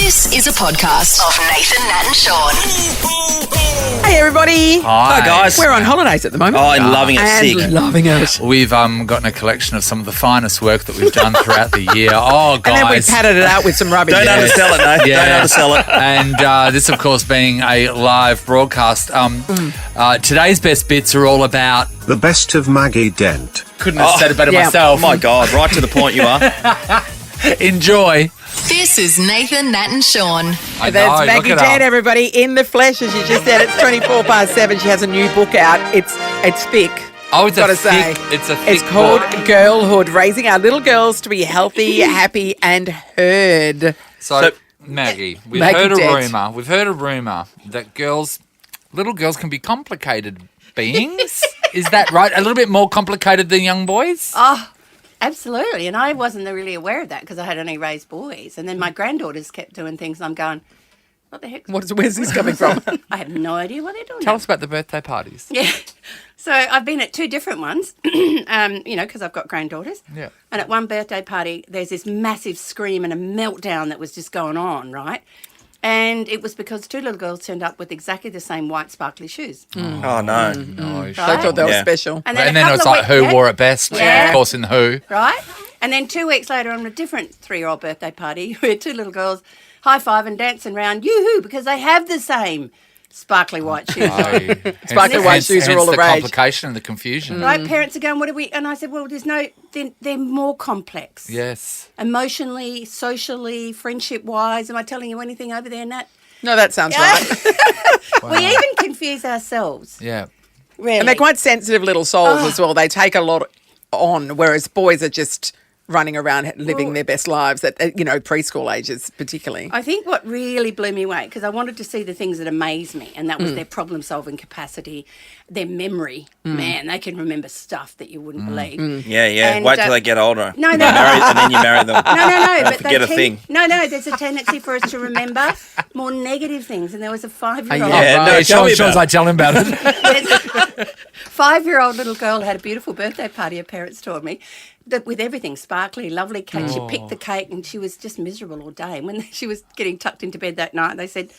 This is a podcast of Nathan, Nat and Sean. Hey, everybody. Hi, guys. We're on holidays at the moment. Oh, I'm loving it. And Sick. loving it. We've gotten a collection of some of the finest work that we've done throughout the year. Oh, guys. And then we padded it out with some rubbish. Don't undersell it, no. Yeah. Don't undersell it. And this, of course, being a live broadcast. Today's best bits are all about... The best of Maggie Dent. Couldn't have said it better Yeah. myself. Oh, my God. Right to the point you are. Enjoy. This is Nathan, Nat and Sean. I That's know, Maggie look it Dent, up. everybody, in the flesh, as you just said. It's 7:24. She has a new book out. It's thick. Oh, it's Gotta a thick, say. it's a thick It's called book. Girlhood, Raising Our Little Girls to Be Healthy, Happy and Heard. So, Maggie, we've Maggie heard Dent. a rumour that little girls can be complicated beings. Is that right? A little bit more complicated than young boys? Oh, absolutely. And I wasn't really aware of that because I had only raised boys. And then my granddaughters kept doing things and I'm going, what the heck? Where's this coming from? I have no idea what they're doing. Tell us about the birthday parties. Yeah. So I've been at two different ones, because I've got granddaughters. Yeah. And at one birthday party, there's this massive scream and a meltdown that was just going on, right? And it was because two little girls turned up with exactly the same white sparkly shoes. Oh, no. No, They thought they were Yeah. special. And And a then it was couple of like, who weeks- wore it best? Yeah. Of course, in the Who. Right? And then 2 weeks later on a different 3-year-old birthday party where two little girls high-five and dancing around, yoo-hoo, because they have the same sparkly white shoes on. Sparkly white shoes are all the the rage. complication and the confusion. Right? Parents are going, what are we? And I said, well, they're more complex. Yes. Emotionally, socially, friendship-wise. Am I telling you anything over there, Nat? No, that sounds right. We even confuse ourselves, Yeah. really. And they're quite sensitive little souls as well. They take a lot on, whereas boys are just running around living their best lives at, preschool ages particularly. I think what really blew me away, because I wanted to see the things that amazed me, and that was their problem-solving capacity, their memory. Man, they can remember stuff that you wouldn't believe. Yeah, yeah. And, Wait till they get older. No. And then you marry them. No. Don't But forget they a thing. No, there's a tendency for us to remember more negative things. And there was a 5-year-old. Yeah, no, tell me Sean's about like, tell him about it. 5-year-old little girl had a beautiful birthday party, her parents told me, that with everything sparkly, lovely cake. She picked the cake and she was just miserable all day. And when she was getting tucked into bed that night, they said,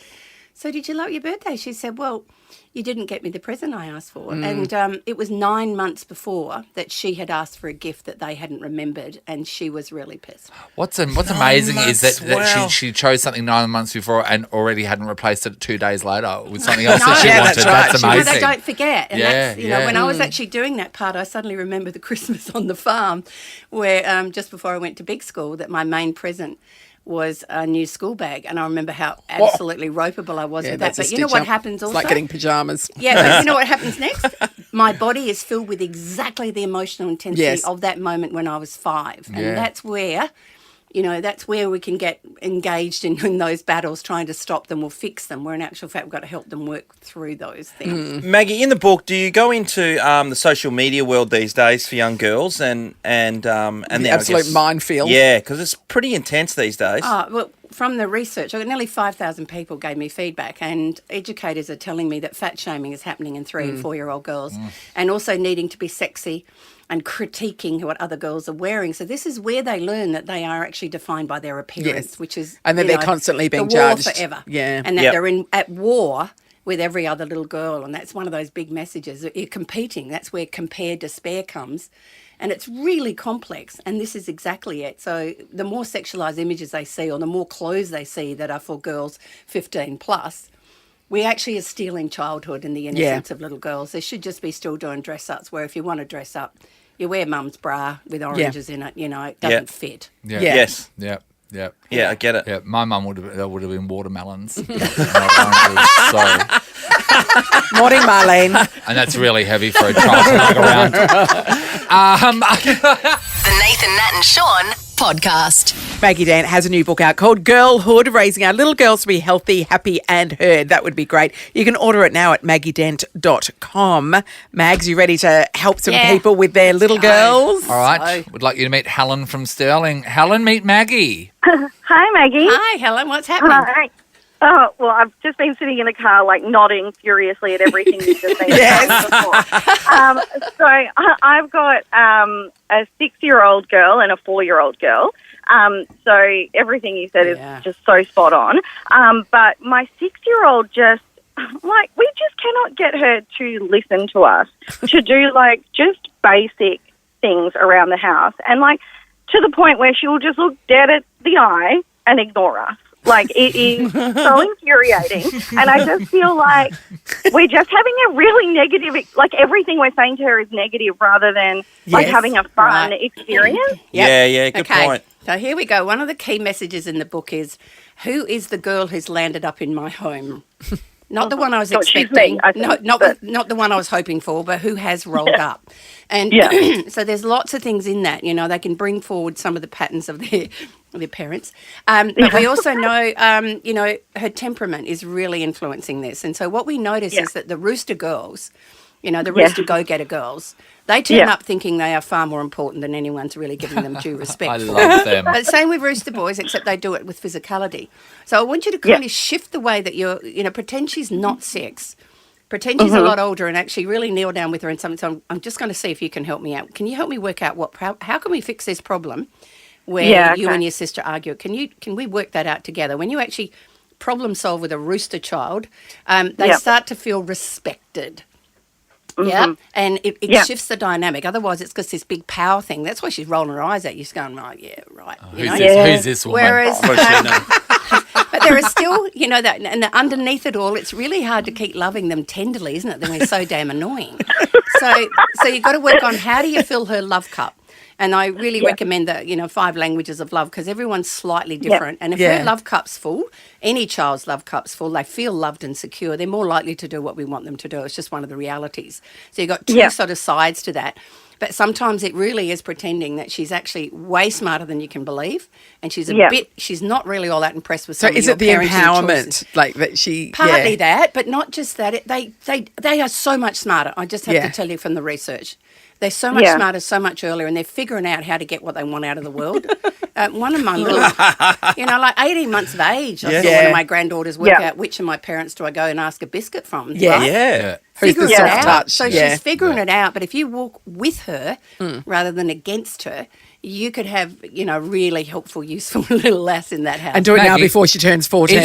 so did you like your birthday? She said, well, you didn't get me the present I asked for. And it was 9 months before that she had asked for a gift that they hadn't remembered, and she was really pissed. What's amazing is months, that wow. she chose something 9 months before and already hadn't replaced it 2 days later with something else No, that she yeah, wanted. that's right. That's She No, amazing. they don't forget. And that's, Yeah. when I was actually doing that part, I suddenly remember the Christmas on the farm where just before I went to big school, that my main present was a new school bag. And I remember how absolutely ropeable I was with that. that's a But you know stitch what up. happens also? It's like getting pajamas. Yeah, but you know what happens next? My body is filled with exactly the emotional intensity Yes. of that moment when I was 5. And Yeah. that's where we can get engaged in those battles, trying to stop them or fix them, where in actual fact we've got to help them work through those things. Maggie, in the book, do you go into the social media world these days for young girls and The then, I absolute guess- minefield. Yeah, because it's pretty intense these days. Well, from the research, nearly 5,000 people gave me feedback, and educators are telling me that fat shaming is happening in 3 and 4-year-old girls, and also needing to be sexy and critiquing what other girls are wearing. So this is where they learn that they are actually defined by their appearance, Yes. which is... And that they're constantly being the war judged. forever. Yeah. And that Yep. they're at war with every other little girl, and that's one of those big messages, that you're competing. That's where compared despair comes. And it's really complex, and this is exactly it. So the more sexualised images they see, or the more clothes they see that are for girls 15 plus, we actually are stealing childhood and the innocence of little girls. They should just be still doing dress-ups, where if you want to dress up, you wear mum's bra with oranges in it, it doesn't fit. Yeah. Yeah. Yes. Yeah. Yeah. Yeah, I get it. Yeah, my mum would have been watermelons. Not oranges, so, Morning, Marlene. and that's really heavy for a child to lug around. The Nathan, Nat and Sean podcast. Maggie Dent has a new book out called Girlhood, Raising Our Little Girls to Be Healthy, Happy and Heard. That would be great. You can order it now at maggiedent.com. Mags, you ready to help some Yeah. people with their little girls? All right, would like you to meet Helen from Stirling. Helen, meet Maggie. Hi, Maggie. Hi, Helen, what's happening? Hi. Oh, well, I've just been sitting in the car, nodding furiously at everything you've just been Yes. So I've got a 6-year-old girl and a 4-year-old girl. So everything you said Yeah. is just so spot on. But my 6-year-old just, like, we just cannot get her to listen to us, to do, like, just basic things around the house. And, like, to the point where she will just look dead at the eye and ignore us. Like, it is so infuriating. And I just feel like we're just having a really negative, like, everything we're saying to her is negative rather than, like, Yes. having a fun Right. experience. Yeah, good point. So here we go. One of the key messages in the book is, who is the girl who's landed up in my home? Not the one I was So she's expecting. me, I think, Not the one I was hoping for, but who has rolled up. And Yeah. so there's lots of things in that. You know, they can bring forward some of the patterns of their parents. But we also know, you know, her temperament is really influencing this. And so what we notice is that the rooster girls, you know, the rooster go-getter girls, they turn up thinking they are far more important than anyone's really giving them due respect I for. love them. But same with rooster boys, except they do it with physicality. So I want you to kind of shift the way that you're, you know, pretend she's not 6. Pretend she's a lot older and actually really kneel down with her and something. So I'm just going to see if you can help me out. Can you help me work out how can we fix this problem where you and your sister argue? Can we work that out together? When you actually problem solve with a rooster child, they start to feel respected. Yeah, and it shifts the dynamic. Otherwise, it's just this big power thing. That's why she's rolling her eyes at you, going, right, yeah, right. You know? Who's this woman? Whereas, What does she know? but there is still, you know, that, and underneath it all, it's really hard to keep loving them tenderly, isn't it? They're so damn annoying. So you've got to work on how do you fill her love cup. And I really recommend the, you know, 5 languages of love because everyone's slightly different. And if her love cup's full, any child's love cup's full, they feel loved and secure, they're more likely to do what we want them to do. It's just one of the realities. So you've got 2 sort of sides to that. But sometimes it really is pretending that she's actually way smarter than you can believe. And she's she's not really all that impressed with So some of is your it the parenting empowerment, choices. like that she? Partly that, but not just that. They are so much smarter. I just have to tell you from the research. They're so much smarter, so much earlier, and they're figuring out how to get what they want out of the world. One of my little, you know, like 18 months of age, I saw one of my granddaughters work out which of my parents do I go and ask a biscuit from. Right? Yeah. Who's the Figuring it soft out. touch? So she's figuring it out, but if you walk with her rather than against her, you could have, you know, really helpful, useful little lass in that house. And do it now Maggie, before she turns 14.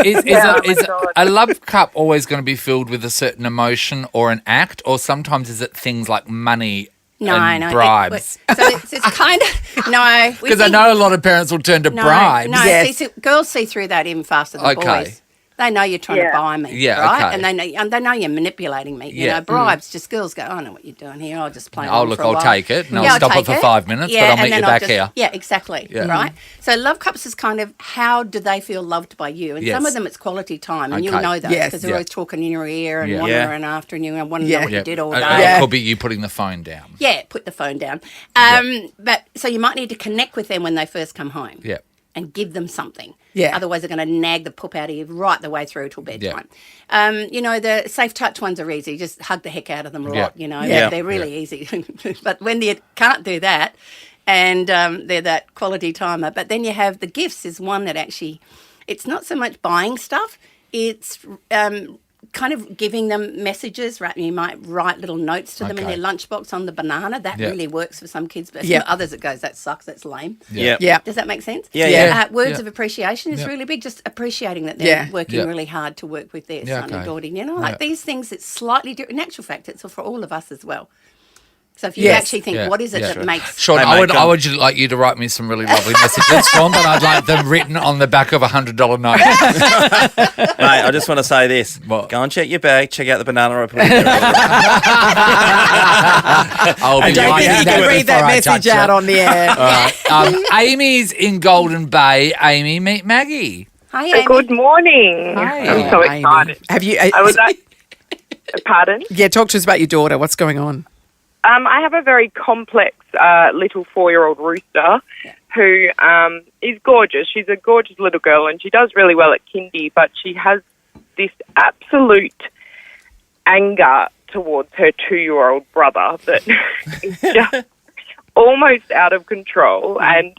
Is a love cup always going to be filled with a certain emotion or an act, or sometimes is it things like money and bribes? It's kind of, no. Because I know a lot of parents will turn to bribes. No, Yes. see, girls see through that even faster than boys. They know you're trying to buy me, right? Okay. And they know you're manipulating me. You know, bribes. Just girls go, I know what you're doing here. I'll just play. I'll take it, and I'll stop it for 5 minutes, but I'll meet you back here. Yeah, exactly. Yeah. Right. So love cups is kind of how do they feel loved by you, and some of them it's quality time, and you'll know that because they're always talking in your ear and wandering after you and wanting to know what you did all day. It could be you putting the phone down. Yeah, put the phone down. But so you might need to connect with them when they first come home. Yeah. And give them something. Yeah. Otherwise, they're going to nag the poop out of you right the way through till bedtime. You know, the safe touch ones are easy. Just hug the heck out of them a lot, you know. Yeah. They're really easy. But when you can't do that, and they're that quality timer, but then you have the gifts is one that actually, it's not so much buying stuff. It's kind of giving them messages, right? You might write little notes to them in their lunchbox on the banana. That really works for some kids, but for others it goes, that sucks, that's lame. Yeah. Does that make sense? Yeah. Words of appreciation is really big, just appreciating that they're working really hard to work with their son and daughter. You know, like these things, it's slightly different. In actual fact, it's for all of us as well. So if you actually think, what is it that makes... Sean, I would like you to write me some really lovely messages, Sean, but I'd like them written on the back of a $100 note. Mate, I just want to say this. Go and check your bag, check out the banana report. I'll I be don't writing think you can that read before that I message touch out it. on the air. All right. Amy's in Golden Bay. Amy, meet Maggie. Hi, Amy. Good morning. Hi. I'm so Amy. excited. Have you? I would like. Pardon? Yeah, talk to us about your daughter. What's going on? I have a very complex little 4-year-old rooster who is gorgeous. She's a gorgeous little girl, and she does really well at kindy, but she has this absolute anger towards her 2-year-old brother that is just almost out of control. And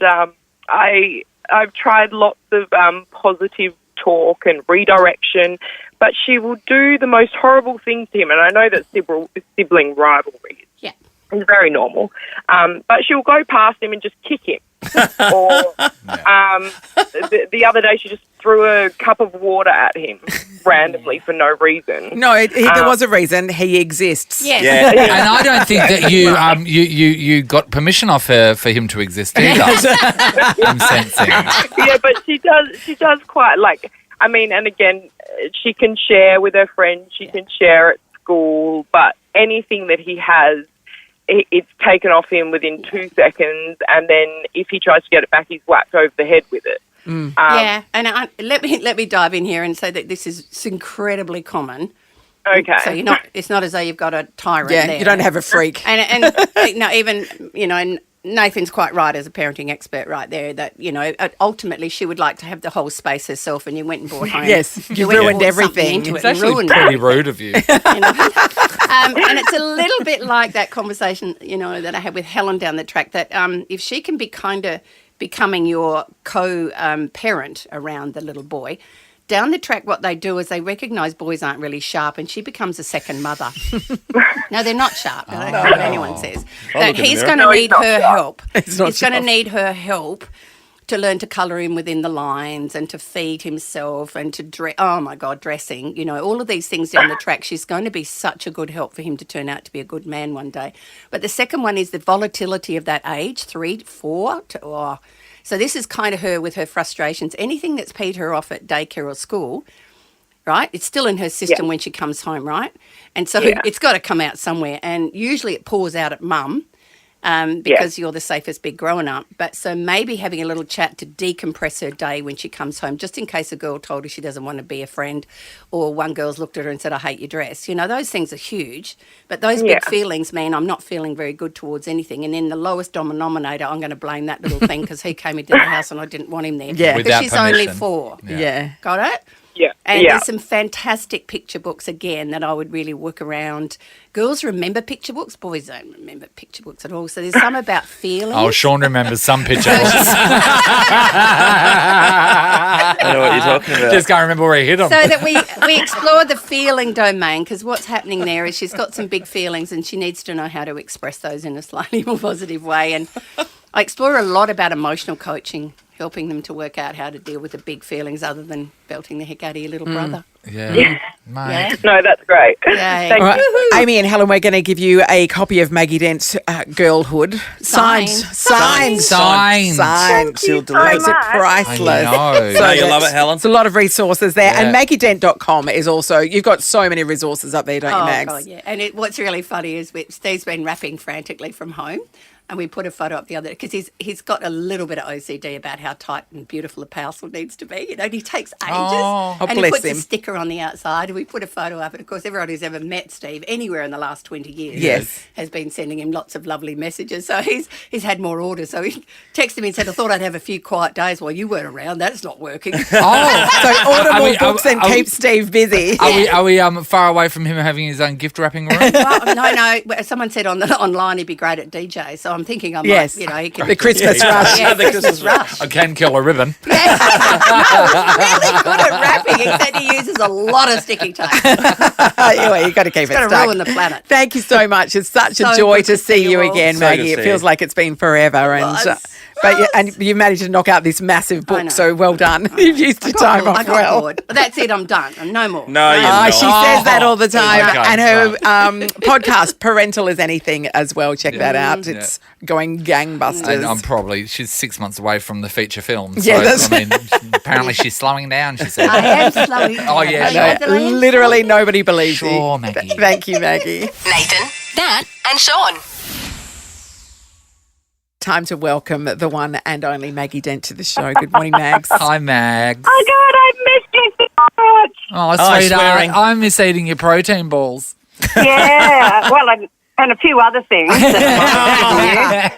I've tried lots of positive talk and redirection, but she will do the most horrible things to him. And I know that sibling rivalry is very normal. But she'll go past him and just kick him. Or the other day she just threw a cup of water at him randomly for no reason. No, there was a reason. He exists. Yes. Yeah. And I don't think that you got permission off her for him to exist either. I'm sensing. Yeah, but she does quite like, I mean, and again, she can share with her friends, she can share at school, but anything that he has, it's taken off him within 2 seconds, and then if he tries to get it back, he's whacked over the head with it. Yeah, and let me dive in here and say that this is incredibly common. Okay. So it's not as though you've got a tyrant Yeah, there. you don't have a freak. And no, even, and Nathan's quite right as a parenting expert right there that, ultimately she would like to have the whole space herself, and you went and brought home. Yes, you went and ruined brought something everything. into It's it and actually ruined pretty it. rude of you. And it's a little bit like that conversation, that I had with Helen down the track, that if she can be kind of becoming your co-parent around the little boy, down the track what they do is they recognise boys aren't really sharp, and she becomes a second mother. No, they're not sharp. I don't care what anyone says. That look in the he's mirror. going to No, need he's not her sharp. help. He's not He's going to sharp. need her help to learn to colour in within the lines and to feed himself and to dressing, all of these things down the track. She's going to be such a good help for him to turn out to be a good man one day. But the second one is the volatility of that age, 3, 4. So this is kind of her with her frustrations. Anything that's paid her off at daycare or school, right? It's still in her system when she comes home, right? And so it's got to come out somewhere. And usually it pours out at mum. Because you're the safest big growing up. But so maybe having a little chat to decompress her day when she comes home, just in case a girl told her she doesn't want to be a friend, or one girl's looked at her and said, I hate your dress. Those things are huge. But those big feelings mean I'm not feeling very good towards anything. And then the lowest denominator, I'm going to blame that little thing because he came into the house and I didn't want him there. Yeah. Because Without she's only permission. 4. Yeah. Got it? Yeah. And yeah. there's some fantastic picture books, again, that I would really work around. Girls remember picture books. Boys don't remember picture books at all. So there's some about feelings. Oh, Sean remembers some picture books. I know what you're talking about. Just can't remember where he hit them. So that we explore the feeling domain, because what's happening there is she's got some big feelings and she needs to know how to express those in a slightly more positive way. And I explore a lot about emotional coaching, helping them to work out how to deal with the big feelings other than belting the heck out of your little brother. Yeah. Mate. Yeah. No, that's great. Yay. Thank All right. you. Amy and Helen, we're going to give you a copy of Maggie Dent's Girlhood. Signed. Signed. Signed. Sealed so delivered. much. Priceless. I know. So you love it, Helen? It's a lot of resources there. Yeah. And MaggieDent.com is also, you've got so many resources up there, don't you, Mags? God, yeah. And what's really funny is Steve's been rapping frantically from home, and we put a photo up the other because he's got a little bit of OCD about how tight and beautiful a parcel needs to be. And he takes ages, Oh, and he bless puts him. a sticker on the outside. And we put a photo up, and of course, everyone who's ever met Steve anywhere in the last 20 years, Yes. has been sending him lots of lovely messages. So he's had more orders. So he texted me and said, "I thought I'd have a few quiet days while you weren't around. That's not working." Oh, So order Are more we- books and are we- keep Steve busy. are we far away from him having his own gift wrapping room? Well, no. Someone said online he'd be great at DJ. So I'm thinking I might, Yes. he can The Christmas Yeah. rush. Yeah, The Christmas Christmas rush. I can kill a ribbon. No, he's really good at rapping, except he uses a lot of sticky tape. Anyway, you've got to keep it Got to stuck. ruin the planet. Thank you so much. It's such a So joy good to to see see you you all. again, So Maggie. good It to feels see you. like it's been forever. And you've managed to knock out this massive I book, know. so well done. You've used your time I off got well. bored. But that's it, I'm done. No more. No, you're Ah, not. she says that all the time. Okay, and her right. podcast, Parental as Anything, as well. Check that out. It's going gangbusters. And she's 6 months away from the feature film. So, Yeah, that's- I mean, apparently she's slowing down, she said. I am slowing Oh, yeah, down. sure. No, literally nobody believes Sure, you. Maggie. Thank you, Maggie. Nathan, Nat, and Sean. Time to welcome the one and only Maggie Dent to the show. Good morning, Mags. Hi, Mags. Oh, God, I missed you so much. Oh, Oh, sweetheart. swearing. I miss eating your protein balls. Yeah, well, and a few other things.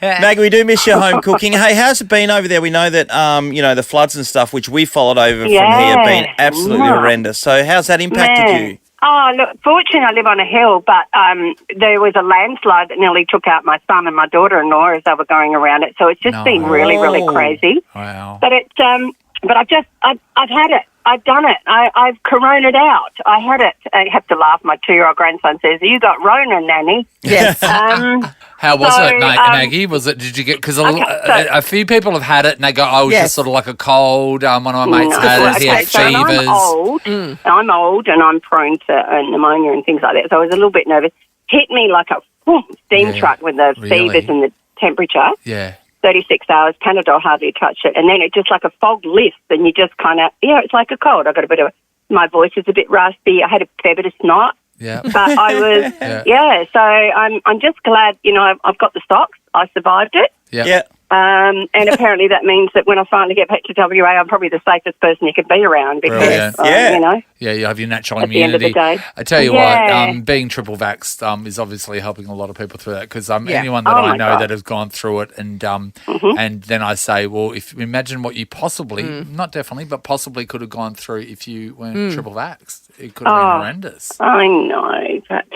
Maggie, we do miss your home cooking. Hey, how's it been over there? We know that, the floods and stuff, which we followed over from here, have been absolutely Yeah. horrendous. So how's that impacted you? Oh, look, fortunately I live on a hill, but there was a landslide that nearly took out my son and my daughter-in-law as they were going around it. So it's just been really, really Oh. crazy. Wow. But it's but I've had it. I've done it. I've coroned out. I had it. I have to laugh. My 2-year-old grandson says, "You got Rona, Nanny." Yes. How was it, Maggie? Was it? Did you get? Because a few people have had it and they go, "Oh, it was just sort of like a cold." One of my mates had it. He had fevers. I'm old, and I'm prone to pneumonia and things like that. So I was a little bit nervous. Hit me like a steam truck with the fevers and the temperature. Yeah. 36 hours, Panadol hardly touched it. And then it just like a fog lifts and you just kind of, it's like a cold. I got a bit of, my voice is a bit raspy. I had a fair bit of snot. Yeah. But I was, so I'm just glad, I've got the stocks. I survived it. Yeah. And apparently that means that when I finally get back to WA, I'm probably the safest person you could be around because, you have your natural at the end of immunity. the day. I tell you what, being triple vaxxed is obviously helping a lot of people through that because anyone that I know that has gone through it and then I say, well, if imagine what you possibly, not definitely, but possibly could have gone through if you weren't triple vaxxed. It could have been horrendous. I know, but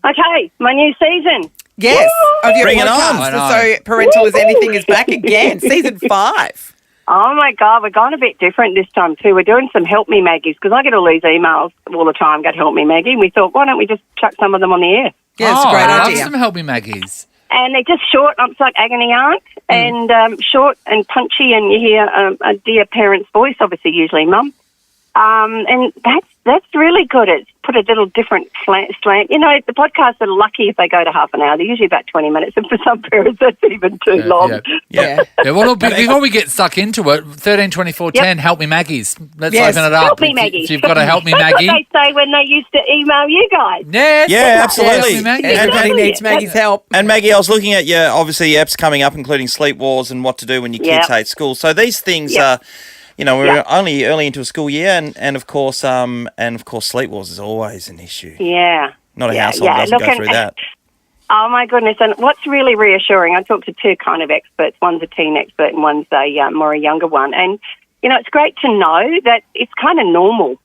okay, my new season. Yes, of your Bring it podcast. on. So Parental as Anything is back again, season 5. Oh, my God, we're going a bit different this time too. We're doing some Help Me Maggies because I get all these emails all the time, go Help Me Maggie. And we thought, why don't we just chuck some of them on the air? Yeah, it's a great I idea. love some Help Me Maggies. And they're just short, it's like Agony Aunt, and short and punchy, and you hear a dear parent's voice, obviously usually mum. And that's really good. It's put a little different slant. The podcasts are lucky if they go to half an hour. They're usually about 20 minutes, and for some parents, that's even too long. Yeah. Well, before we get stuck into it, 13 24 10, Help Me Maggies. Let's open it up. Help Me Maggie. If you've got to Help Me That's Maggie. what they say when they used to email you guys. Yes. Yeah, absolutely. Help Me Maggie. Everybody needs Maggie's help. And Maggie, I was looking at your apps coming up, including Sleep Wars and what to do when your kids hate school. So these things are, we're only early into a school year, and of course, Sleep Wars is always an issue. Yeah. Not a household doesn't go through that. Oh, my goodness. And what's really reassuring, I talked to two kind of experts. One's a teen expert and one's a younger one. And, it's great to know that it's kind of normal.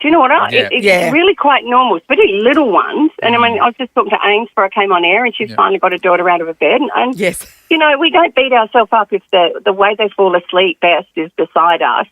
Do you know what it's really quite normal, especially little ones. And I mean, I was just talking to Ames before I came on air, and she's finally got her daughter out of her bed. And yes, we don't beat ourselves up if the way they fall asleep best is beside us,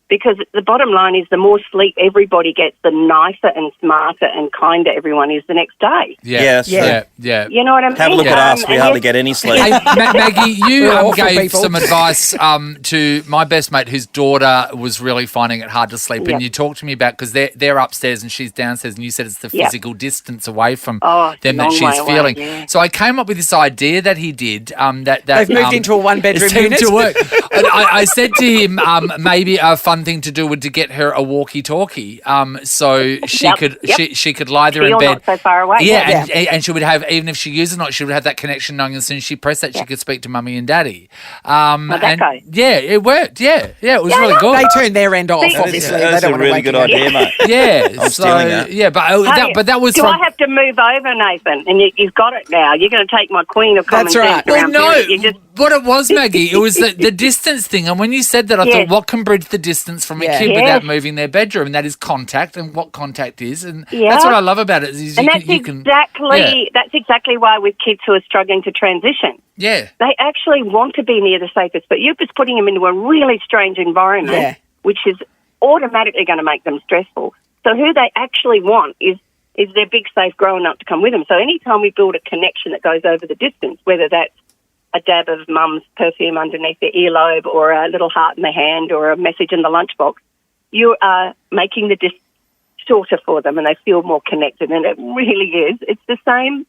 because the bottom line is the more sleep everybody gets, the nicer and smarter and kinder everyone is the next day. Yeah. You know what I mean? Have a look at us. We hardly get any sleep. Hey, Maggie, you gave some advice to my best mate whose daughter was really finding it hard to sleep, and you talked to me about, because they're upstairs and she's downstairs, and you said it's the physical distance away from them that she's feeling. Yeah. So I came up with this idea that he did. That they've moved into a one-bedroom unit. To work. And I said to him, maybe a fun thing to do would to get her a walkie-talkie, so she could lie there in bed. Not so far away. And she would have, even if she used it or not, she would have that connection, knowing as soon as she pressed that, she could speak to mummy and daddy. It worked. Yeah, it was really good. They turned their end off, obviously. That's a really good idea, mate. Yeah, I'm stealing that. Yeah, but that was. Do I have to move over, Nathan? And you've got it now. You're going to take my queen of common sense around. Well, no. What it was, Maggie, it was the distance thing. And when you said that, I thought, what can bridge the distance from a kid without moving their bedroom? And that is contact, and what contact is. And that's what I love about it. That's exactly why with kids who are struggling to transition. Yeah. They actually want to be near the safest, but you're just putting them into a really strange environment, which is automatically going to make them stressful. So who they actually want is their big safe growing up to come with them. So anytime we build a connection that goes over the distance, whether that's a dab of mum's perfume underneath their earlobe or a little heart in the hand or a message in the lunchbox, you are making the distance shorter for them and they feel more connected. And it really is. It's the same,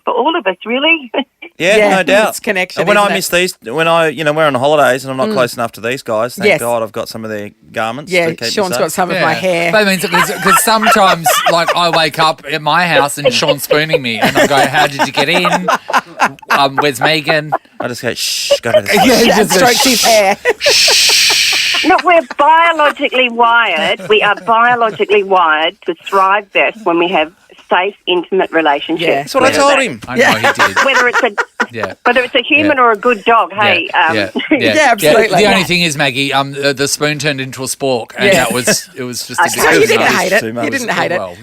for all of us, really. Yeah, no doubt. It's connection. And when I miss these, when we're on holidays and I'm not close enough to these guys, thank God I've got some of their garments. Yeah, to keep Sean's got some of my hair. That means because sometimes, like, I wake up at my house and Sean's spooning me, and I go, "How did you get in? Where's Megan?" I just go, "Shh, go to the just strokes his hair. No, we're biologically wired. We are biologically wired to thrive best when we have safe, intimate relationships. Yeah. That's what I told him. I know he did. Whether it's a human or a good dog, hey. Absolutely. The only thing is, Maggie, the spoon turned into a spork, and it was just a bit. So you didn't hate it. You didn't hate it. Well,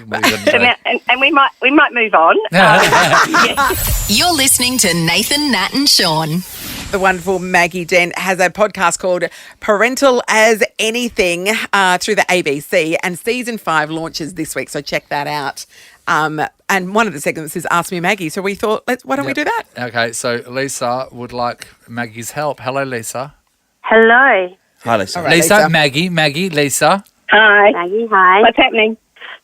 and we might move on. You're listening to Nathan, Nat and Sean. the wonderful Maggie Dent, has a podcast called Parental as Anything through the ABC, and season 5 launches this week, so check that out. And one of the segments is Ask Me Maggie, so we thought, why don't we do that? Okay, so Lisa would like Maggie's help. Hello, Lisa. Hello. Hi, Lisa. All right, Lisa, Lisa. Maggie, Lisa. Hi. Maggie, hi. What's happening?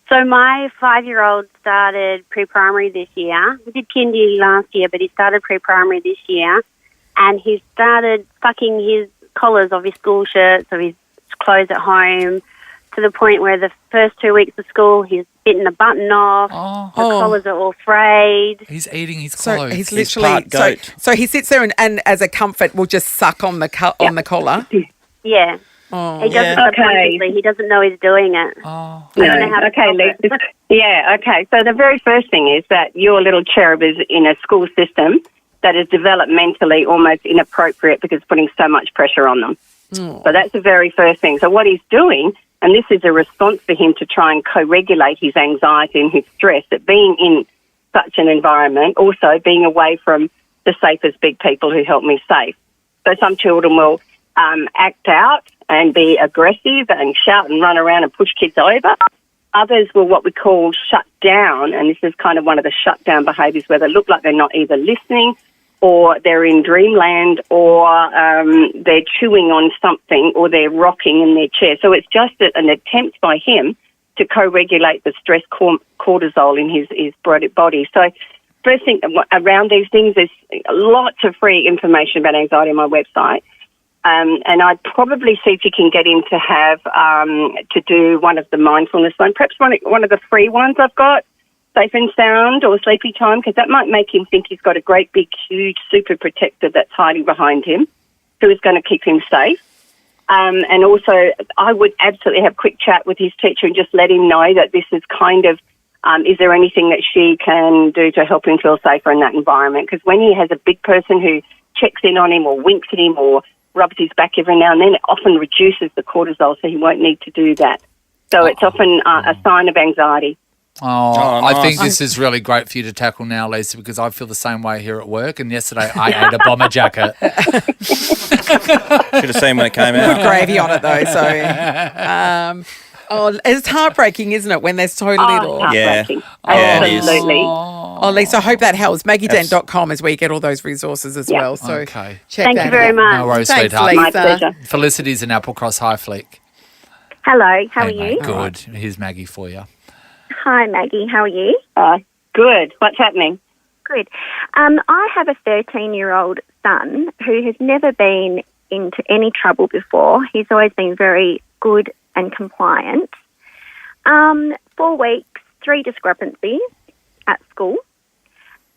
So my 5-year-old started pre-primary this year. We did kindy last year, but he started pre-primary this year. And he started fucking his collars of his school shirts, of his clothes at home, to the point where the first 2 weeks of school, he's bitten a button off. The collars are all frayed. He's eating his So clothes. he's He's literally part goat. so he sits there and as a comfort will just suck on the on the collar. Yeah. Oh. He does it Yeah. subconsciously. He doesn't know he's doing it. Oh. I don't know how to Okay, stop it. Lisa. Yeah, okay. So the very first thing is that your little cherub is in a school system that is developmentally almost inappropriate because it's putting so much pressure on them. So that's the very first thing. So what he's doing, and this is a response for him to try and co-regulate his anxiety and his stress, that being in such an environment, also being away from the safest big people who help me safe. So some children will act out and be aggressive and shout and run around and push kids over. Others will what we call shut down, and this is kind of one of the shutdown behaviours where they look like they're not either listening or they're in dreamland or they're chewing on something or they're rocking in their chair. So it's just an attempt by him to co-regulate the stress cortisol in his body. So first thing around these things, there's lots of free information about anxiety on my website. And I'd probably see if you can get him to have to do one of the mindfulness ones, perhaps one of the free ones I've got, Safe and Sound or Sleepy Time, because that might make him think he's got a great big, huge super protector that's hiding behind him, who is going to keep him safe. And also, I would absolutely have a quick chat with his teacher and just let him know that this is kind of, is there anything that she can do to help him feel safer in that environment? Because when he has a big person who checks in on him or winks at him or rubs his back every now and then, it often reduces the cortisol, so he won't need to do that. So it's often a sign of anxiety. Oh, nice. I think this is really great for you to tackle now, Lisa, because I feel the same way here at work. And yesterday I ate a bomber jacket. Should have seen when it came Good out. gravy on it though. So, it's heartbreaking, isn't it, when they're so little? Heartbreaking. Yeah, it is. Absolutely. Oh, Lisa, I hope that helps. MaggieDent.com is where you get all those resources as well. So Okay. check Thank that you very out. much. No worries, Thanks, sweetheart. Lisa. My pleasure. Felicity's in Applecross. Hi, Flick. Hello, how are Hey, mate, you? good. Here's Maggie for you. Hi, Maggie, how are you? Good. What's happening? Good. I have a 13-year-old son who has never been into any trouble before. He's always been very good and compliant. 4 weeks, 3 discrepancies at school,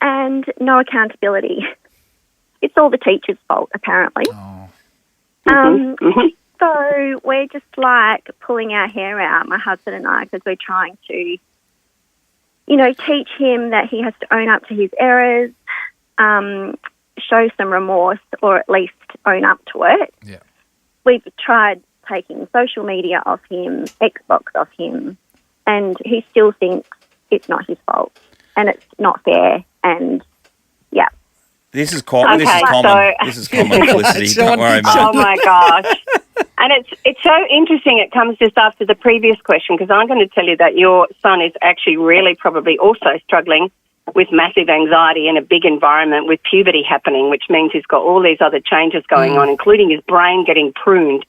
and no accountability. It's all the teacher's fault, apparently. So we're just like pulling our hair out, my husband and I, because we're trying to, teach him that he has to own up to his errors, show some remorse, or at least own up to it. Yeah. We've tried taking social media off him, Xbox off him, and he still thinks it's not his fault and it's not fair. And yeah. This is common. Okay, This is common, Felicity. Don't worry, mate. Oh my gosh. And it's so interesting it comes just after the previous question, because I'm going to tell you that your son is actually really probably also struggling with massive anxiety in a big environment with puberty happening, which means he's got all these other changes going on, including his brain getting pruned.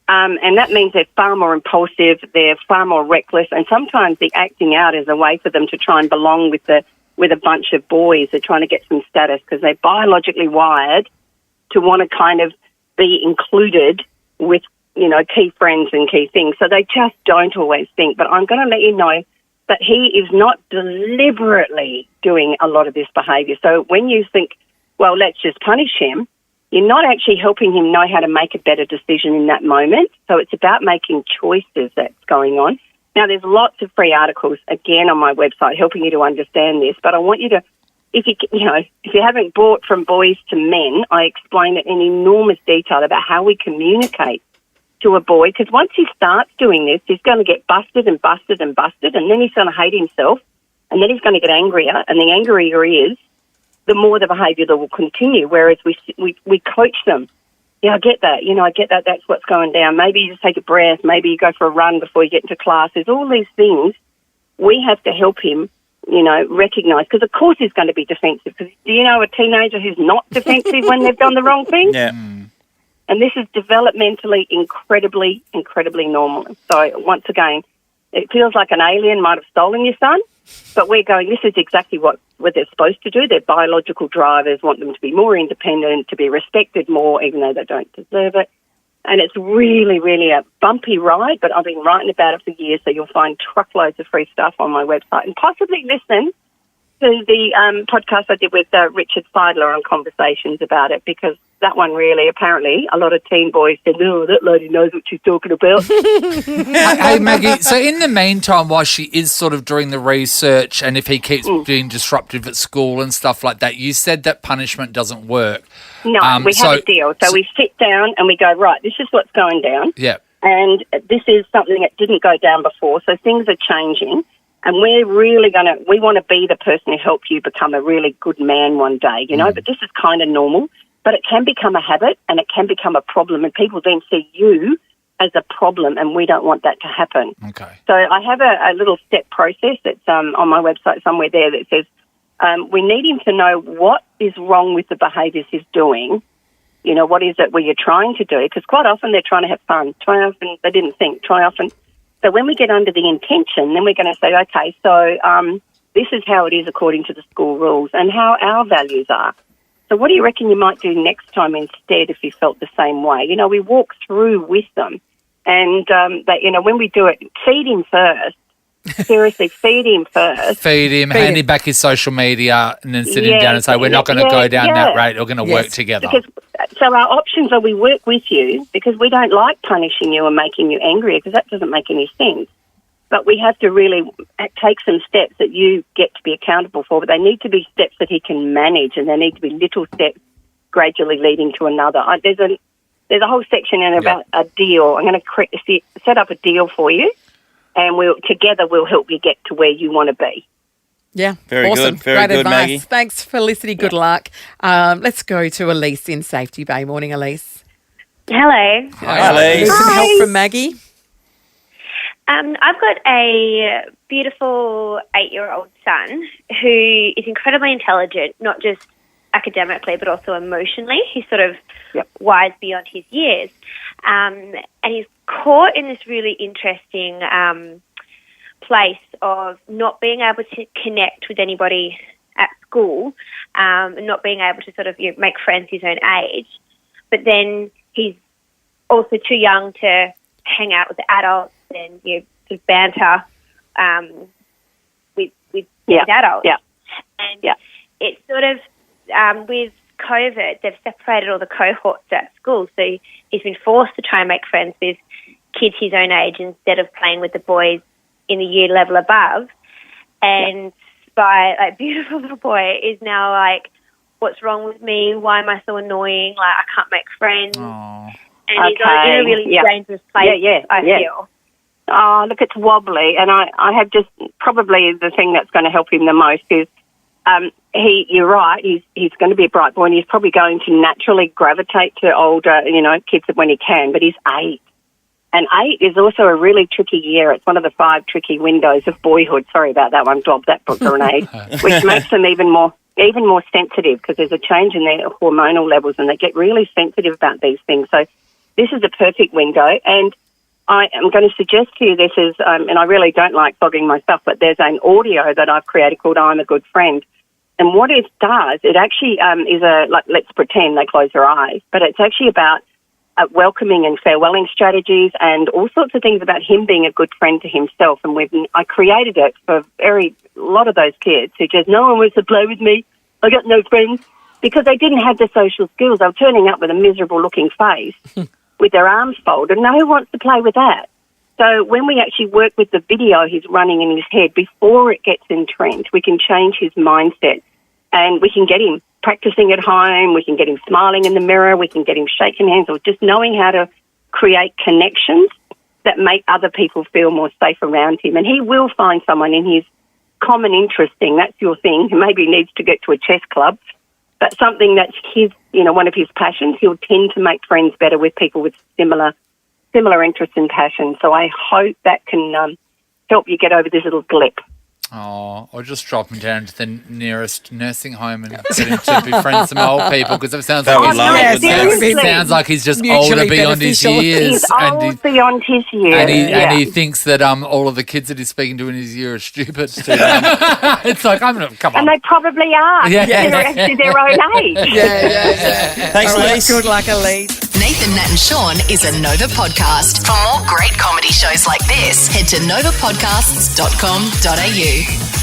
And that means they're far more impulsive, they're far more reckless, and sometimes the acting out is a way for them to try and belong with a bunch of boys. They're trying to get some status because they're biologically wired to want to kind of be included with, key friends and key things. So they just don't always think. But I'm going to let you know that he is not deliberately doing a lot of this behaviour. So when you think, well, let's just punish him, you're not actually helping him know how to make a better decision in that moment. So it's about making choices that's going on. Now, there's lots of free articles, again, on my website helping you to understand this, but I want you to, if you haven't bought From Boys to Men, I explain it in enormous detail about how we communicate to a boy, because once he starts doing this, he's going to get busted and busted and busted, and then he's going to hate himself, and then he's going to get angrier, and the angrier he is, the more the behaviour that will continue. Whereas we coach them. Yeah, I get that. I get that. That's what's going down. Maybe you just take a breath. Maybe you go for a run before you get into class. There's all these things we have to help him, recognise. Because, of course, he's going to be defensive. Because do you know a teenager who's not defensive when they've done the wrong thing? Yeah. And this is developmentally incredibly, incredibly normal. So, once again, it feels like an alien might have stolen your son. But we're going, this is exactly what they're supposed to do. Their biological drivers want them to be more independent, to be respected more, even though they don't deserve it. And it's really, really a bumpy ride, but I've been writing about it for years, so you'll find truckloads of free stuff on my website. And possibly listen to the podcast I did with Richard Seidler on Conversations about it, because that one really, apparently, a lot of teen boys said, "No, that lady knows what she's talking about." Hey, Maggie, so in the meantime, while she is sort of doing the research, and if he keeps being disruptive at school and stuff like that, you said that punishment doesn't work. No, we have a deal. So we sit down and we go, right, this is what's going down. Yeah. And this is something that didn't go down before, so things are changing. And we're really we want to be the person to help you become a really good man one day, but this is kind of normal. But it can become a habit and it can become a problem, and people then see you as a problem, and we don't want that to happen. Okay. So I have a little step process that's on my website somewhere there that says we need him to know what is wrong with the behaviours he's doing. What is it where you're trying to do? Because quite often they're trying to have fun. Try often they didn't think. Try often. So when we get under the intention, then we're going to say, okay, so this is how it is according to the school rules and how our values are. So what do you reckon you might do next time instead if you felt the same way? We walk through with them. And, when we do it, feed him first. Seriously, feed him first. Feed him, hand him back his social media, and then sit him down and say, we're not going to go down that rate. We're going to work together. So our options are we work with you because we don't like punishing you and making you angry because that doesn't make any sense. But we have to really take some steps that you get to be accountable for, but they need to be steps that he can manage, and they need to be little steps gradually leading to another. There's a whole section in about a deal. I'm going to set up a deal for you, and together we'll help you get to where you want to be. Yeah, very awesome. good. Very Great good, advice. Maggie. Thanks, Felicity. Good luck. Let's go to Elise in Safety Bay. Morning, Elise. Hello. Hi, Elise. Some help from Maggie. I've got a beautiful 8-year-old son who is incredibly intelligent, not just academically but also emotionally. He's sort of wise beyond his years. And he's caught in this really interesting place of not being able to connect with anybody at school, and not being able to sort of make friends his own age. But then he's also too young to hang out with the adults and sort of banter with these adults. Yeah. And it's sort of, with COVID, they've separated all the cohorts at school. So he's been forced to try and make friends with kids his own age instead of playing with the boys in the year level above. And my beautiful little boy is now like, what's wrong with me? Why am I so annoying? Like, I can't make friends. Aww. And he's in a really dangerous place, I feel. Oh, look, it's wobbly. And I have just probably the thing that's going to help him the most is you're right, he's going to be a bright boy and he's probably going to naturally gravitate to older, kids when he can, but he's 8. And 8 is also a really tricky year. It's one of the 5 tricky windows of boyhood. Sorry about that one, Dob, that grenade, which makes them even more sensitive because there's a change in their hormonal levels and they get really sensitive about these things. So this is a perfect window, and I am going to suggest to you this is, and I really don't like fogging my stuff, but there's an audio that I've created called I'm a Good Friend. And what it does, it actually is let's pretend they close their eyes, but it's actually about welcoming and farewelling strategies and all sorts of things about him being a good friend to himself. And I created it for a lot of those kids who just, no one wants to play with me, I got no friends, because they didn't have the social skills. They were turning up with a miserable-looking face with their arms folded. No one wants to play with that. So when we actually work with the video he's running in his head, before it gets entrenched, we can change his mindset and we can get him practicing at home, we can get him smiling in the mirror, we can get him shaking hands or just knowing how to create connections that make other people feel more safe around him. And he will find someone in his common interest thing. That's your thing. He maybe needs to get to a chess club but something that's his, one of his passions. He'll tend to make friends better with people with similar interests and passions. So I hope that can help you get over this little blip. Oh, or just drop him down to the nearest nursing home and get him to befriend some old people, because it sounds like he's just older beyond his years. He's old beyond his years. And he thinks that all of the kids that he's speaking to in his year are stupid. It's like, come on. And they probably are. Yeah. They're actually their own age. Yeah. Thanks, Lise. Good luck, Elise. Nathan, Nat and Sean is a Nova podcast. For more great comedy shows like this, head to novapodcasts.com.au.